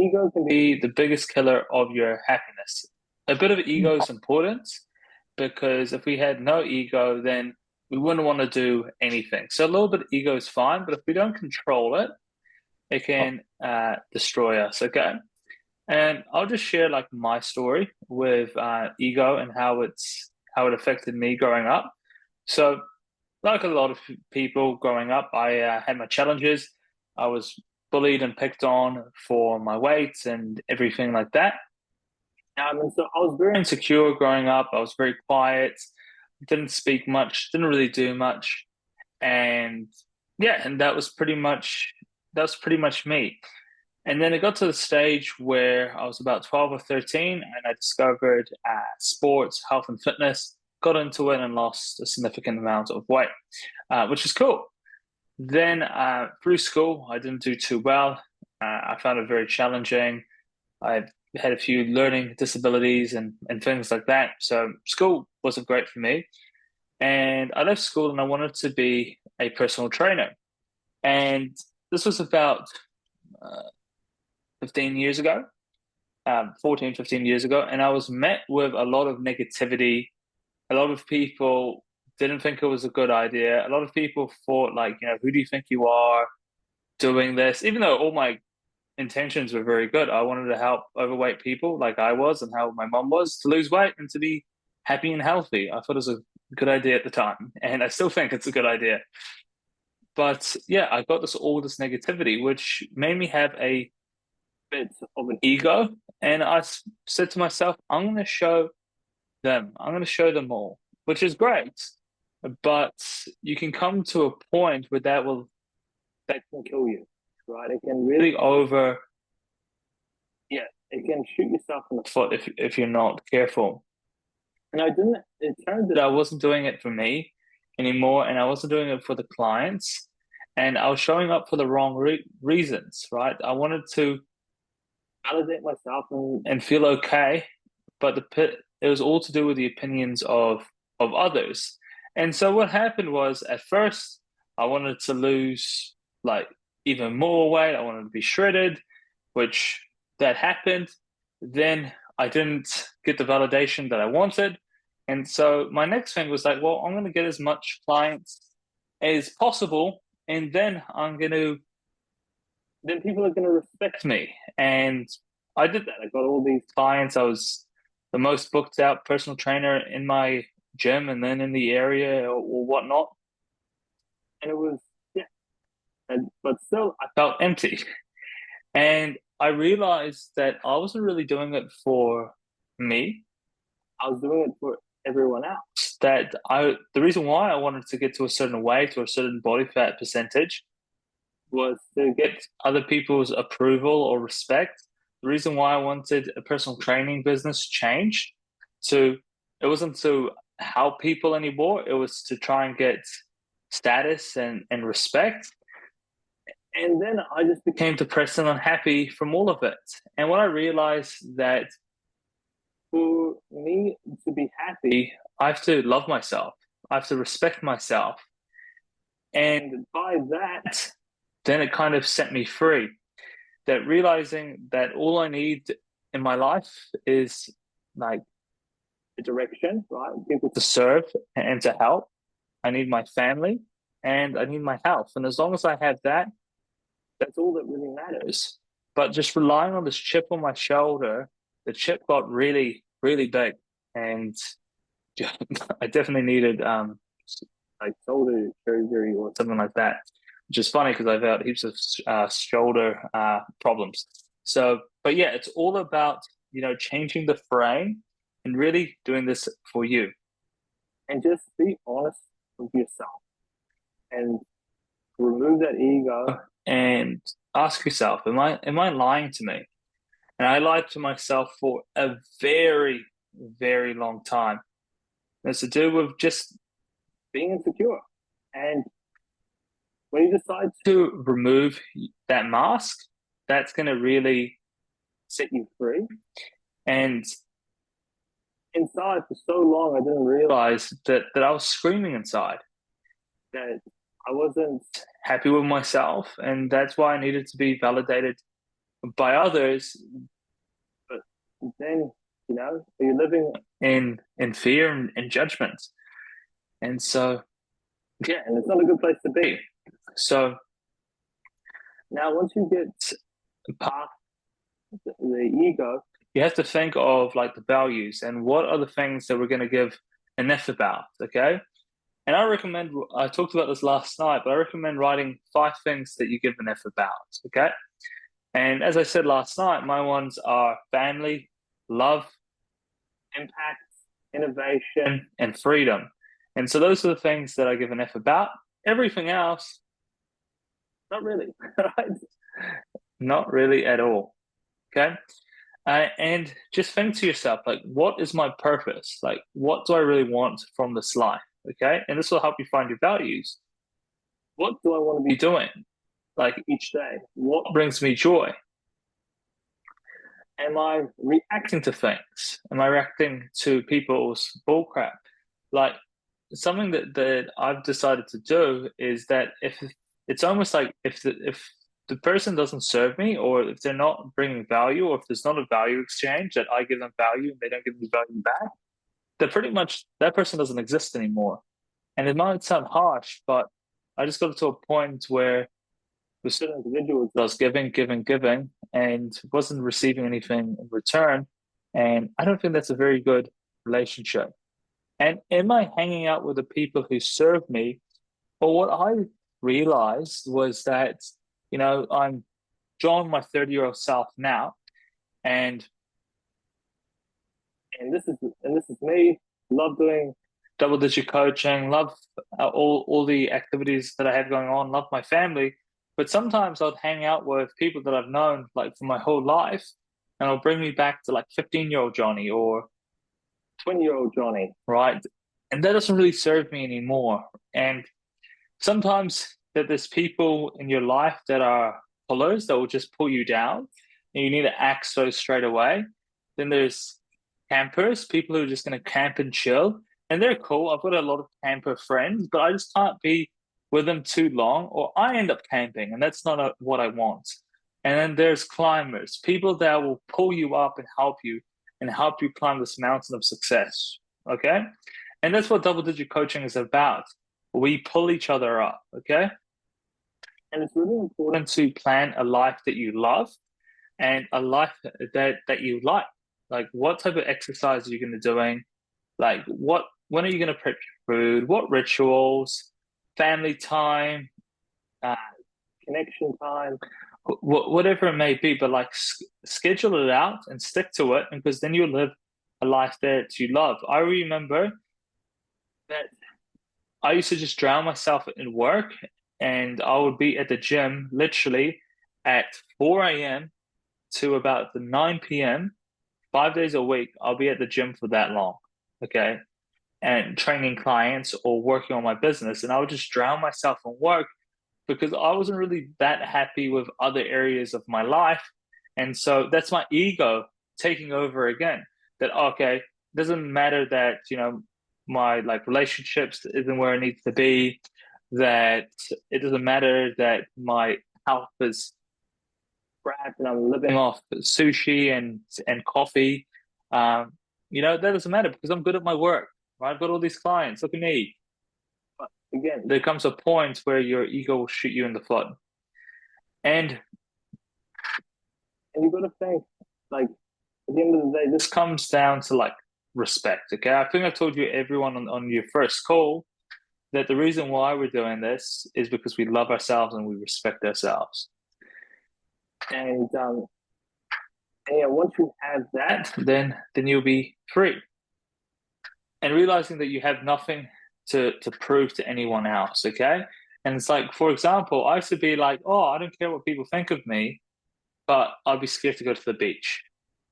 ego can be the biggest killer of your happiness. A bit of ego is important because if we had no ego, then we wouldn't want to do anything. So a little bit of ego is fine, but if we don't control it, it can destroy us. Okay. And I'll just share like my story with ego and how it affected me growing up. So, like a lot of people growing up, I had my challenges. I was bullied and picked on for my weight and everything like that. And so I was very insecure growing up. I was very quiet, didn't speak much, didn't really do much, and yeah, and that was pretty much me. And then it got to the stage where I was about 12 or 13, and I discovered sports, health, and fitness, got into it, and lost a significant amount of weight, which is cool. Then through school, I didn't do too well. I found it very challenging. I had a few learning disabilities and things like that. So school wasn't great for me. And I left school and I wanted to be a personal trainer. And this was about uh, 15 years ago, 14, 15 years ago. And I was met with a lot of negativity. A lot of people didn't think it was a good idea. A lot of people thought, like, who do you think you are doing this? Even though all my intentions were very good. I wanted to help overweight people like I was and how my mom was to lose weight and to be happy and healthy. I thought it was a good idea at the time. And I still think it's a good idea. But yeah, I got all this negativity, which made me have a bit of an ego. And said to myself, I'm going to show them all, which is great. But you can come to a point where that can kill you, right? It can really yeah, it can shoot yourself in the foot if you're not careful. And I didn't, it turned that I wasn't doing it for me anymore, and I wasn't doing it for the clients, and I was showing up for the wrong reasons, right? I wanted to validate myself and feel okay, but it was all to do with the opinions of others. And so what happened was at first I wanted to lose like even more weight. I wanted to be shredded, which that happened. Then I didn't get the validation that I wanted. And so my next thing was like, well, I'm going to get as much clients as possible. And then people are going to respect me. And I did that. I got all these clients. I was the most booked out personal trainer in my gym and then in the area or whatnot. And it was, yeah. But still, I felt empty. And I realized that I wasn't really doing it for me. I was doing it for everyone else. The reason why I wanted to get to a certain weight or a certain body fat percentage was to get other people's approval or respect. The reason why I wanted a personal training business changed to it wasn't to help people anymore. It was to try and get status and respect. And then I just became depressed and unhappy from all of it. And when I realized that for me to be happy, I have to love myself. I have to respect myself. And by that, then it kind of set me free. That realizing that all I need in my life is like a direction, right? People to serve and to help. I need my family and I need my health. And as long as I have that, that's all that really matters. But just relying on this chip on my shoulder, the chip got really, really big. And I definitely needed like shoulder surgery or something like that, which is funny because I've had heaps of shoulder problems. So, but yeah, it's all about, changing the frame and really doing this for you. And just be honest with yourself and remove that ego and ask yourself, am I lying to me? And I lied to myself for a very, very long time. And it's to do with just being insecure. And when you decide to remove that mask, that's going to really set you free. And inside for so long, I didn't realize that I was screaming inside, that I wasn't happy with myself. And that's why I needed to be validated by others, but then, you're living in fear and judgment. And so, yeah, and it's not a good place to be. So now once you get past the ego, you have to think of like the values and what are the things that we're going to give an F about, okay? And I talked about this last night, but I recommend writing 5 things that you give an F about, okay? And as I said last night, my ones are family, love, impact, innovation, and freedom. And so those are the things that I give an F about. Everything else, not really, right? Not really at all, okay? And just think to yourself, like, what is my purpose? Like, what do I really want from this life? Okay. And this will help you find your values. What do I want to be doing? Like each day? What brings me joy? Am I reacting to things? Am I reacting to people's bullcrap? Like, something that I've decided to do is that if it's almost like if the person doesn't serve me, or if they're not bringing value, or if there's not a value exchange that I give them value and they don't give me value back, then pretty much that person doesn't exist anymore. And it might sound harsh, but I just got to a point where with certain individuals I was giving, and wasn't receiving anything in return. And I don't think that's a very good relationship. And am I hanging out with the people who serve me? Well, what I realized was that, I'm John, my 30-year-old self now, and and this is me. Love doing double-digit coaching. Love all the activities that I have going on. Love my family, but sometimes I'd hang out with people that I've known like for my whole life, and it'll bring me back to like 15-year-old Johnny or 20-year-old Johnny, right? And that doesn't really serve me anymore. And sometimes that there's people in your life that are pullers that will just pull you down, and you need to act so straight away. Then there's campers, people who are just going to camp and chill, and they're cool. I've got a lot of camper friends, but I just can't be with them too long, or I end up camping, and that's not what I want. And then there's climbers, people that will pull you up and help you climb this mountain of success. Okay. And that's what double digit coaching is about. We pull each other up. Okay. And it's really important to plan a life that you love and a life that you like. Like, what type of exercise are you going to be doing? Like, when are you going to prep your food? What rituals? Family time, uh, connection time, whatever it may be. But like, schedule it out and stick to it, because then you'll live a life that you love. I remember that I used to just drown myself in work, and I would be at the gym literally at 4 a.m. to about the 9 p.m. 5 days a week. I'll be at the gym for that long, okay, and training clients or working on my business. And I would just drown myself in work because I wasn't really that happy with other areas of my life. And so that's my ego taking over again. That, okay, doesn't matter that, my like relationships isn't where it needs to be, that it doesn't matter that my health is crap and I'm living off sushi and coffee. That doesn't matter because I'm good at my work. Right? I've got all these clients. Look at me. But again, there comes a point where your ego will shoot you in the foot, and you've got to think, like, at the end of the day, this comes down to like respect. Okay, I think I told you everyone on your first call that the reason why we're doing this is because we love ourselves and we respect ourselves. And yeah, once you have that, then you'll be free. And realizing that you have nothing to prove to anyone else, okay? And it's like, for example, I used to be like, oh, I don't care what people think of me, but I'll be scared to go to the beach.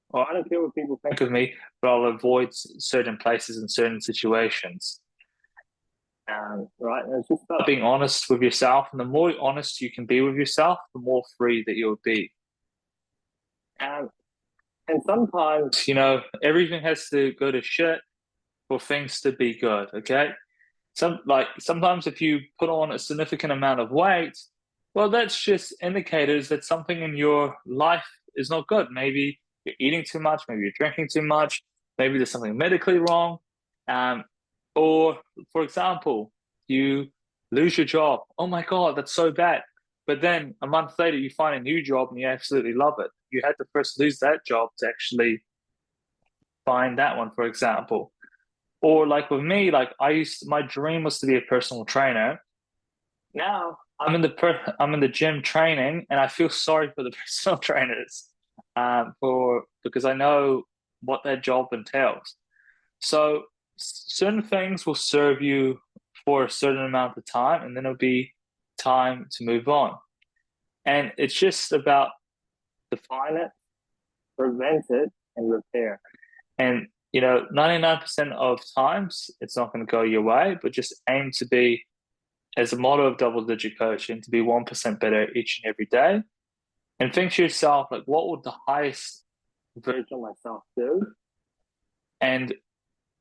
Or I don't care what people think of me, but I'll avoid certain places and certain situations. Right? And it's just about being honest with yourself. And the more honest you can be with yourself, the more free that you'll be. And sometimes, everything has to go to shit for things to be good, okay? Sometimes if you put on a significant amount of weight, well, that's just indicators that something in your life is not good. Maybe you're eating too much, maybe you're drinking too much, maybe there's something medically wrong. Um, or, for example, you lose your job. Oh my God, that's so bad. But then a month later, you find a new job and you absolutely love it. You had to first lose that job to actually find that one, for example. Or like with me, like my dream was to be a personal trainer. Now I'm in the gym training, and I feel sorry for the personal trainers, for because I know what that job entails. So certain things will serve you for a certain amount of time, and then it'll be time to move on. And it's just about define it, prevent it, and repair. And 99% of times it's not going to go your way, but just aim to be, as a motto of double digit coaching, to be 1% better each and every day. And think to yourself, like, what would the highest version of myself do? And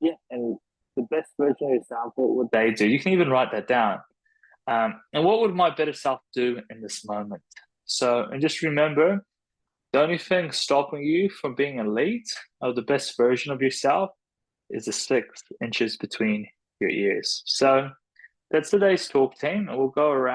yeah, and the best version of yourself, what would they do? You can even write that down. And what would my better self do in this moment? So, and just remember, the only thing stopping you from being elite or the best version of yourself is the 6 inches between your ears. So that's today's talk, team, and we'll go around.